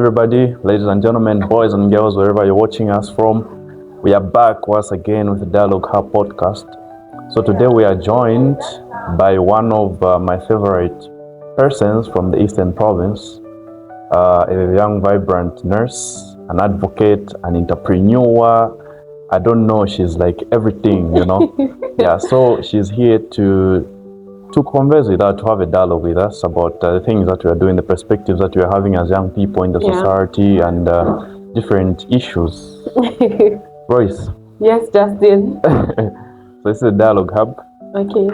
everybody, ladies and gentlemen, boys and girls, wherever you're watching us from. We are back once again with the Dialogue Hub podcast. So today we are joined by one of my favorite persons from the Eastern Province, a young, vibrant nurse, an advocate, an entrepreneur. I don't know, she's like everything, Yeah, so she's here to converse with us, to have a dialogue with us about the things that we are doing, the perspectives that we are having as young people in the society, and different issues. Royce. Yes, Justin. So this is a Dialogue Hub. Okay.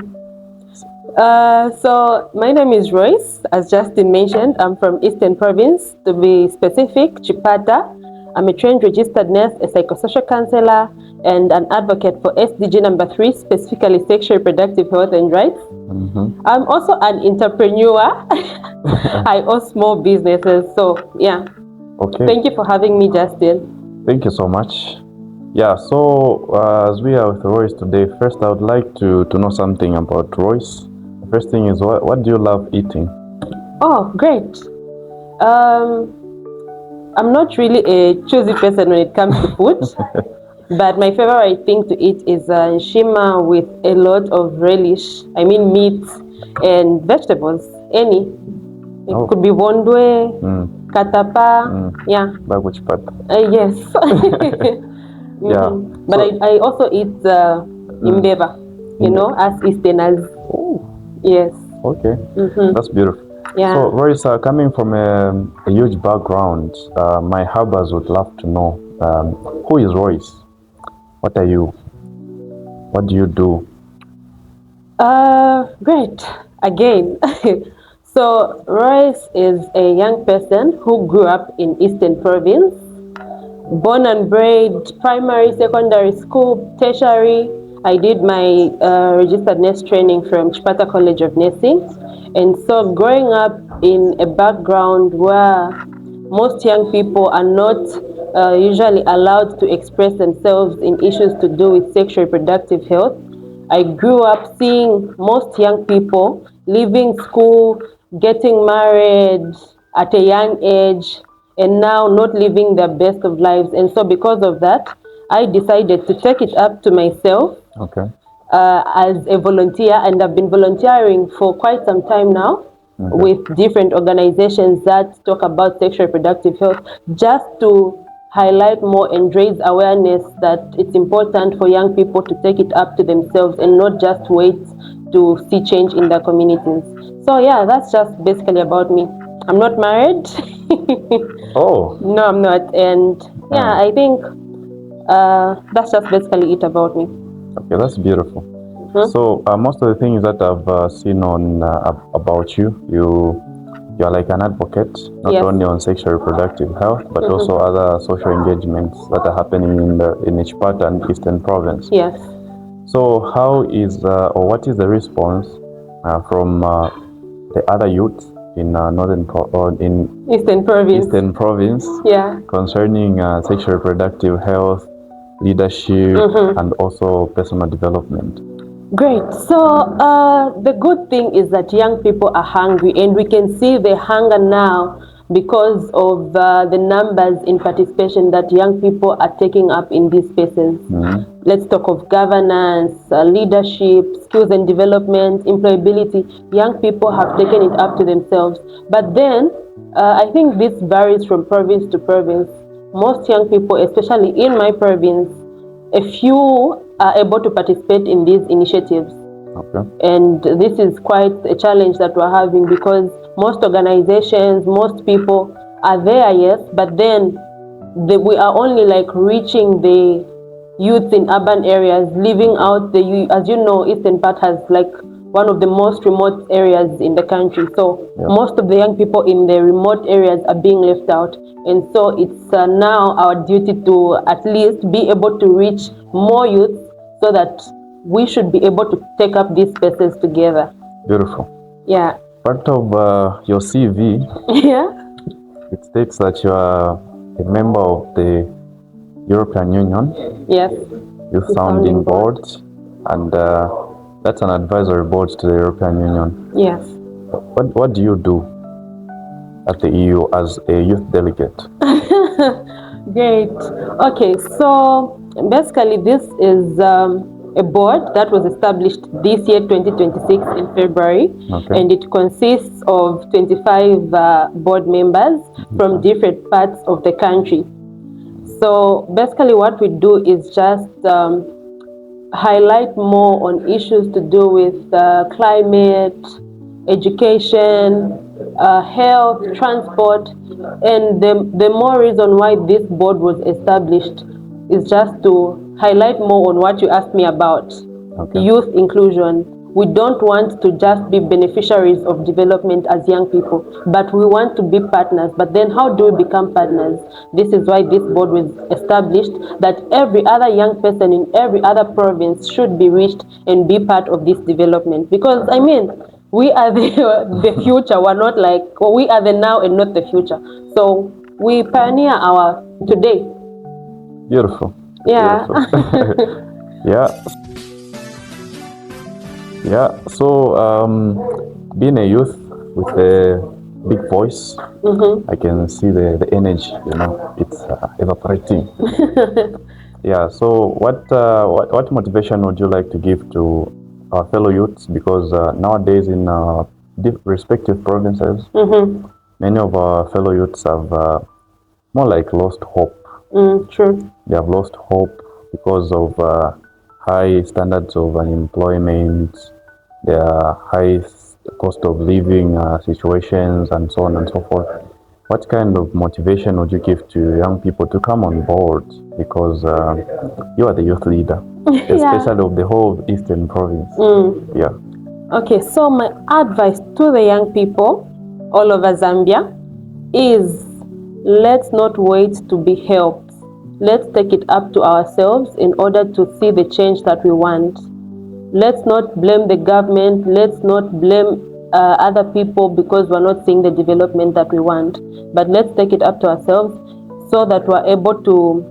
So my name is Royce. As Justin mentioned, I'm from Eastern Province. To be specific, Chipata. I'm a trained registered nurse, a psychosocial counselor, and an advocate for SDG number 3, specifically sexual reproductive health and rights. Mm-hmm. I'm also an entrepreneur. I own small businesses. So, yeah. Okay. Thank you for having me, Justin. Thank you so much. Yeah, so as we are with Royce today, first I would like to know something about Royce. The first thing is, what do you love eating? Oh, great. I'm not really a choosy person when it comes to food, but my favorite thing to eat is Nshima with a lot of relish. I mean meat and vegetables, any. It could be vondwe, katapa, yeah. Baguchpat. Yes. Yeah. But I also eat imbeba, as Easterners. Oh. Yes. Okay. That's beautiful. Yeah. So, Royce, coming from a huge background, my hubbers would love to know, who is Royce? What are you? What do you do? Great. Again. So, Royce is a young person who grew up in Eastern Province, born and bred, primary, secondary school, tertiary. I did my registered nurse training from Chipata College of Nursing. And so growing up in a background where most young people are not usually allowed to express themselves in issues to do with sexual reproductive health, I grew up seeing most young people leaving school, getting married at a young age, and now not living their best of lives. And so because of that, I decided to take it up to myself. Okay. As a volunteer, and I've been volunteering for quite some time now with different organizations that talk about sexual reproductive health, just to highlight more and raise awareness that it's important for young people to take it up to themselves and not just wait to see change in their communities. So yeah, that's just basically about me. I'm not married. Oh. No, I'm not. And yeah, I think that's just basically it about me. Okay, that's beautiful. So most of the things that I've seen on about you, you're like an advocate, not only on sexual reproductive health, but also other social engagements that are happening in Chipata and Eastern Province. Yes. So how is or what is the response from the other youths in Eastern Province? Yeah. Concerning sexual reproductive health, leadership, and also personal development? Great. So the good thing is that young people are hungry, and we can see the hunger now because of the numbers in participation that young people are taking up in these spaces. Let's talk of governance, leadership, skills and development, employability. Young people have taken it up to themselves. But then I think this varies from province to province. Most young people, especially in my province, a few are able to participate in these initiatives. Okay. And this is quite a challenge that we're having because most organizations, most people are there, yes, but then we are only like reaching the youth in urban areas, leaving out the youth. As you know, Eastern Part has like one of the most remote areas in the country. So most of the young people in the remote areas are being left out. And so it's now our duty to at least be able to reach more youth so that we should be able to take up these spaces together. Beautiful. Yeah. Part of your CV, it states that you are a member of the European Union. Yes. Youth Sounding Board, and that's an advisory board to the European Union. Yes. What do you do? at the EU as a youth delegate? Great. Okay, so basically this is a board that was established this year, 2026, in February, Okay. and it consists of 25 board members from different parts of the country. So basically what we do is just highlight more on issues to do with climate, education, health, transport, and the more reason why this board was established is just to highlight more on what you asked me about, youth inclusion. We don't want to just be beneficiaries of development as young people, but we want to be partners. But then how do we become partners? This is why this board was established, that every other young person in every other province should be reached and be part of this development. Because, I mean, we are the future. We're not like, well, we are the now and not the future. So we pioneer our today. Beautiful. Yeah. Beautiful. Yeah. Yeah, so being a youth with a big voice, I can see the energy, it's evaporating. Yeah, so what motivation would you like to give to our fellow youths? Because nowadays in respective provinces, many of our fellow youths have more like lost hope. True. They have lost hope because of high standards of unemployment, their high cost of living situations, and so on and so forth. What kind of motivation would you give to young people to come on board? Because you are the youth leader, especially of the whole Eastern Province. Yeah. Okay, so my advice to the young people all over Zambia is, let's not wait to be helped. Let's take it up to ourselves in order to see the change that we want. Let's not blame the government. Let's not blame other people because we're not seeing the development that we want. But let's take it up to ourselves so that we're able to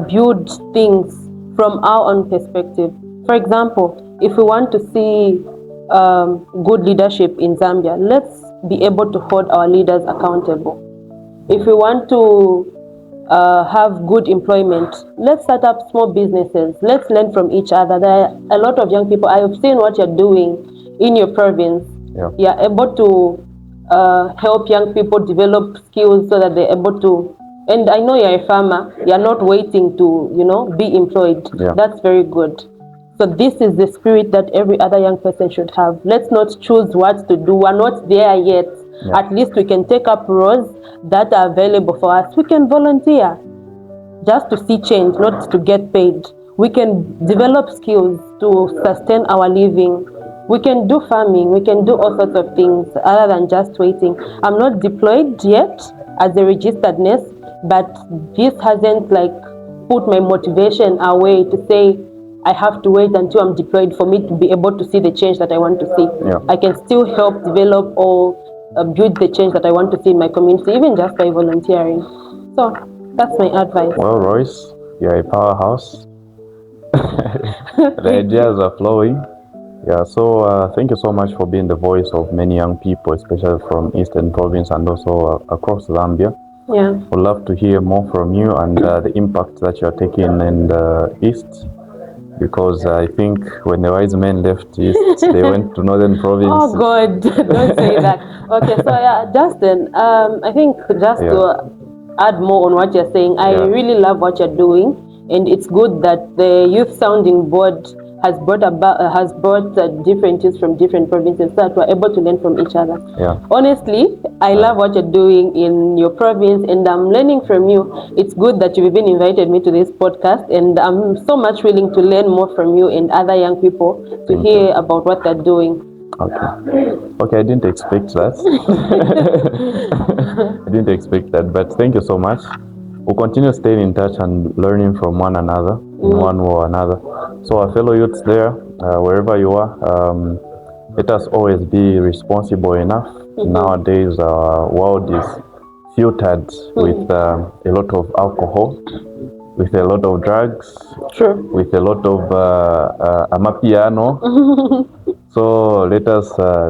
build things from our own perspective. For example, if we want to see good leadership in Zambia, let's be able to hold our leaders accountable. If we want to have good employment, let's set up small businesses. Let's learn from each other. There are a lot of young people. I have seen what you're doing in your province. You're able to help young people develop skills so that they're able to. And I know you're a farmer. You're not waiting to, be employed. That's very good. So this is the spirit that every other young person should have. Let's not choose what to do. We're not there yet. At least we can take up roles that are available for us. We can volunteer just to see change, not to get paid. We can develop skills to sustain our living. We can do farming. We can do all sorts of things other than just waiting. I'm not deployed yet as a registered nurse, but this hasn't put my motivation away to say I have to wait until I'm deployed for me to be able to see the change that I want to see. I can still help develop or build the change that I want to see in my community, even just by volunteering. So that's my advice. Well, Royce, you're a powerhouse. The ideas are flowing. Yeah, so thank you so much for being the voice of many young people, especially from Eastern Province and also across Zambia. Yeah. Would love to hear more from you and the impact that you're taking in the East. Because I think when the wise men left East, they went to Northern Province. Oh God, don't say that. Okay, so yeah, Justin, I think just to add more on what you're saying, I really love what you're doing, and it's good that the Youth Sounding Board has brought different youths from different provinces so that we're able to learn from each other. Honestly, I love what you're doing in your province, and I'm learning from you. It's good that you've even invited me to this podcast, and I'm so much willing to learn more from you and other young people to hear about what they're doing. Okay, I didn't expect that. I didn't expect that, but thank you so much. We'll continue staying in touch and learning from one another in one way or another. So our fellow youths there, wherever you are, let us always be responsible enough. Nowadays, our world is filtered with a lot of alcohol, with a lot of drugs, with a lot of amapiano. So let us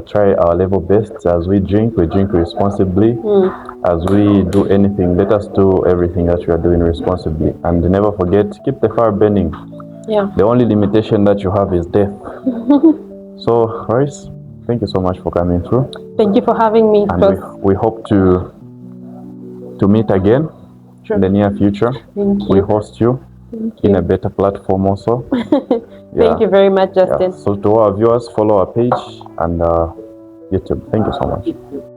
try our level best as we drink responsibly. As we do anything, let us do everything that we are doing responsibly. And never forget, keep the fire burning. Yeah. The only limitation that you have is death. So, Royce, thank you so much for coming through. Thank you for having me. And we hope to meet again in the near future. Thank you. We host you in a better platform also. Thank you very much, Justin. So to our viewers, follow our page and YouTube. Thank you so much.